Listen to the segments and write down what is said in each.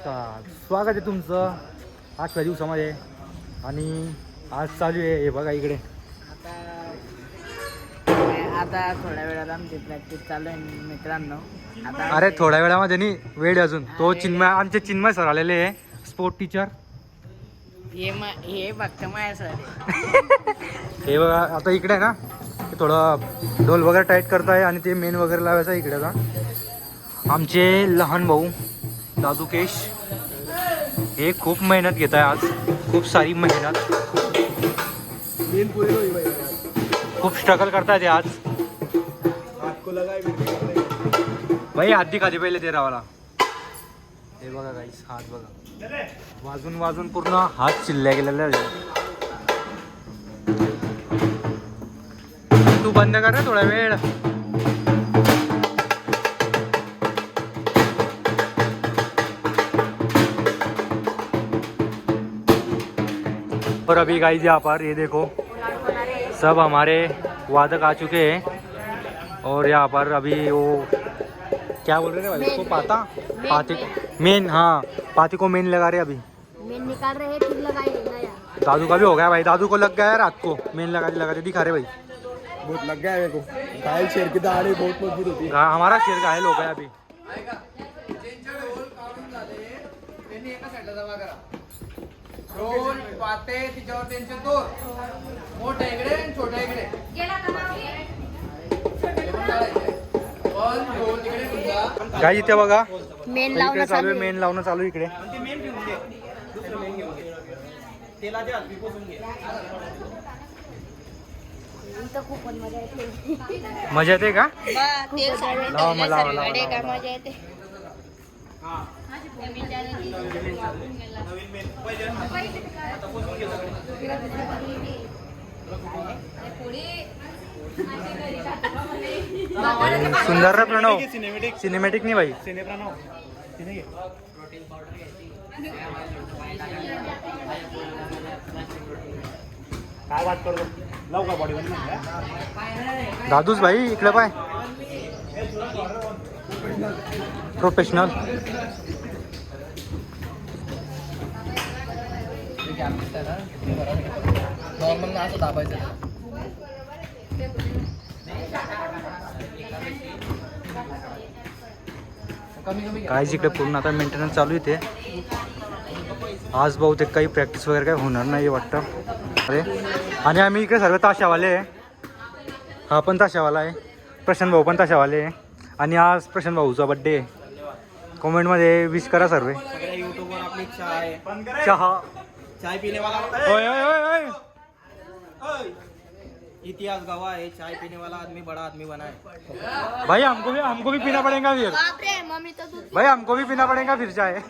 स्वागत आहे तुमचं आजच्या दिवसामध्ये. आणि आज चालू आहे हे बघा इकडे. आता थोड्या वेळात आमची प्रॅक्टिस चालू आहे मित्रांनो. अरे थोड्या वेळामध्ये नाही, वेळ अजून. तो चिन्मय, आमचे चिन्मय सर आलेले आहे, स्पोर्ट टीचर. हे फक्त माझ्या सर. हे बघा आता इकडे आहे ना, थोडं ढोल वगैरे टाईट करताय आणि ते मेन वगैरे लावायचं इकडे. आता आमचे लहान भाऊ दादूकेश हे खूप मेहनत घेत आहे आज, खूप सारी मेहनत, खूप स्ट्रगल करताय ते आज. भाई हात दिखाते पहिले ते रावाला. हे बघा गाईस, हात बघा, वाजून वाजून पूर्ण हात चिल्ल्या गेलेला आहे. तू बंद कर रे थोडा वेळ. और अभी गाइस यहाँ पर ये देखो सब हमारे वादक आ चुके हैं. और यहाँ पर अभी वो क्या बोल रहे थे भाई उसको, पाती मेन. हाँ, पाती को मेन लगा रहे, अभी मेन निकाल रहे हैं, फिर लगाएंगे नया. दादू का भी हो गया भाई, दादू को लग गया है रात को मेन लगाते दिखा रहे भाई. बहुत लग गया है मेरे को. घायल शेर की दाढ़ी बहुत मजबूत होती है. हमारा शेर घायल हो गया अभी. पाते तिच्यावर त्यांचे दोर मोठ्या इकडे आणि छोट्या इकडे गाइस इथे बघा मेन इकडे लावणं चालू आहे, मेन लावणं चालू आहे इकडे. इथं खूप मजा येते. मजा येते का? लावा मला लावा, लावा, का लावा. मजा येते. सुंदर रे प्रणव. सिनेमॅटिक नाही भाई. काय बात करतो लाव का बॉडी दादूच भाई इकडे पाय, प्रोफेशनल. नॉर्मल ना असं दाबायचं. काय इकडे पूर्ण आता मेंटेनन्स चालू आहे ते. आज बहुतेक काही प्रॅक्टिस वगैरे काही होणार नाही वाटतं. अरे आणि आम्ही इकडे सर्व ताशावाले आहे. हा पण ताशावाला आहे, प्रशांत भाऊ पण ताशावाले आहे. आणि आज प्रशांत भाऊचा बड्डे आहे. कमेंटमध्ये विश करा सर्व. सगळ्या युट्यूबवर आपली चहा चाय पीने वाला ओय ओय ओय ओय. इतिहास गवाह है, चाय पीने वाला आदमी बड़ा आदमी बना है. भाई हमको भी पीना पड़ेगा फिर. बापरे, मम्मी तो दूध. भाई हमको भी पीना पड़ेगा फिर चाय.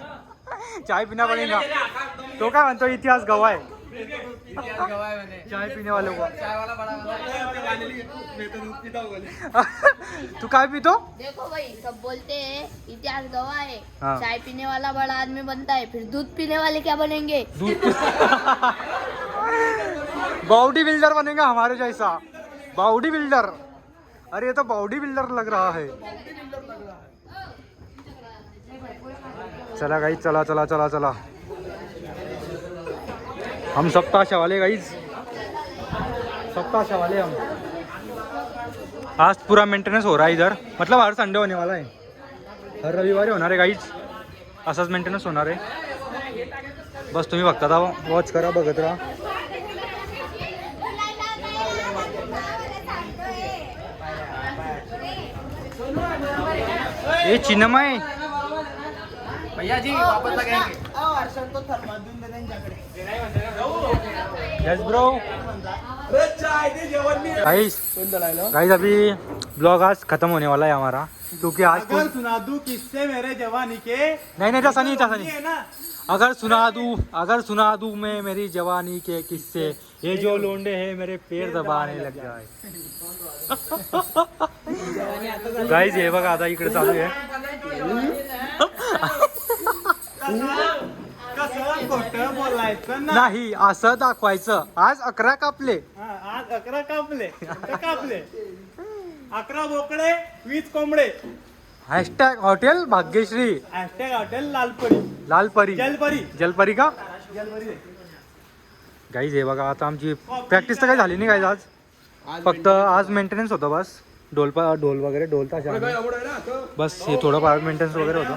चाय पीना पड़ेगा. तो काय म्हणतो इतिहास गवाह आहे. इतिहास गवाह है मैंने. चाय पीने वाले को. चाय वाला बड़ा मैं तो दूध पीता हूँ. तू काय पितो? देखो भाई, सब बोलते हैं इतिहास गवाह है, हाँ. चाय पीने वाला बड़ा आदमी बनता है, फिर दूध पीने वाले क्या बनेंगे? बॉडी बिल्डर बनेगा हमारे जैसा. Body builder. अरे ये तो बॉडी बिल्डर लग रहा है. चला गाइस, चला चला चला चला. हम सब ताशा वाले गाइस, सब ताशा वाले हम. आज पूरा मेंटेनेंस हो रहा है इधर, मतलब हर संडे होने वाला है, हर रविवारी होणार आहे गाइस. असाच मेंटेनन्स होणार आहे. बस तुम्ही बघता था, वॉच करा, बघत राहा. ये चिन्मय भैया जी वापस लगाएंगे. Yes bro. गाइस अभी ब्लॉग आज खत्म होने वाला है हमारा, क्योंकि आज अगर सुना दूं किससे मेरे जवानी के. नहीं ऐसा नहीं है ना. अगर सुना दूं मैं मेरी जवानी के किस्से, ये जो लोंडे हैं मेरे पैर दबाने लग जाए. गाइस हे बघा आता इकडे चालू आहे. कसं खोटं बोलायचं ना. नाही असं दाखवायचं. आज 11 कापले. आज 11 कापले. 11 बोकडे 20 कोंबडे. Hashtag hotel Bhagyashree. Hotel Lalpari. लाल परी जलपरी जलपरी का जलपरी गाईज हे बघा आता आमची प्रॅक्टिस तर काही झाली नाही गाईज आज फक्त आज मेंटेनन्स होतं बस ढोल वगैरे ढोल ताशा बस हे थोडंफार मेंटेनन्स वगैरे होतं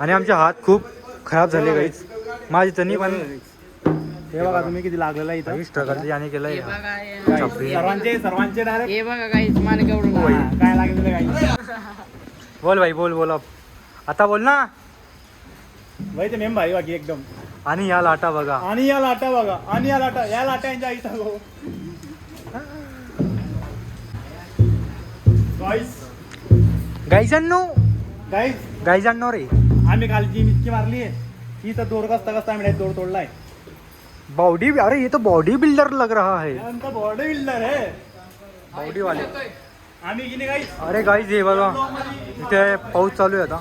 आणि आमचे हात खूप खराब झाले गाईज माझी तनी पण हे बघा तुम्ही किती लागलेला इथं काही स्ट्रगल याने केलंय हे बघा हे- छपरी. सर्वांचे डायरेक्ट हे बघा काही मला केवढं लागलं. काय लागेल काय बोल भाई बोल अब आता बोल ना भाई ते मेम भाई बाकी एकदम आणि या लाटा बघा आणि या लाटा बघा आणि या लाटा यांच्या इथं हो गाईजांनो गाईज गाईजांनो रे आम्ही काल जी मिचकी मारली आहे ती तर दोर कसता आम्ही दोर तोडलाय बॉडी अरे ये तो बॉडी बिल्डर लग रहा है त्यानंतर बॉडी बिल्डर आहे बॉडी वाले आम्ही की नाही गाईज अरे गाईज हे बघा इथे पाऊस चालू आहे आता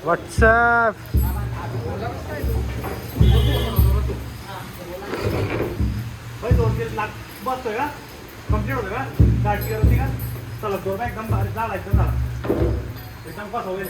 व्हॉट्सॲप भाई 2-3 लाख बसतोय का कम्प्लीट होतं का गाडी होती का चला दोन एकदम भारी झाला एकदम कसं होईल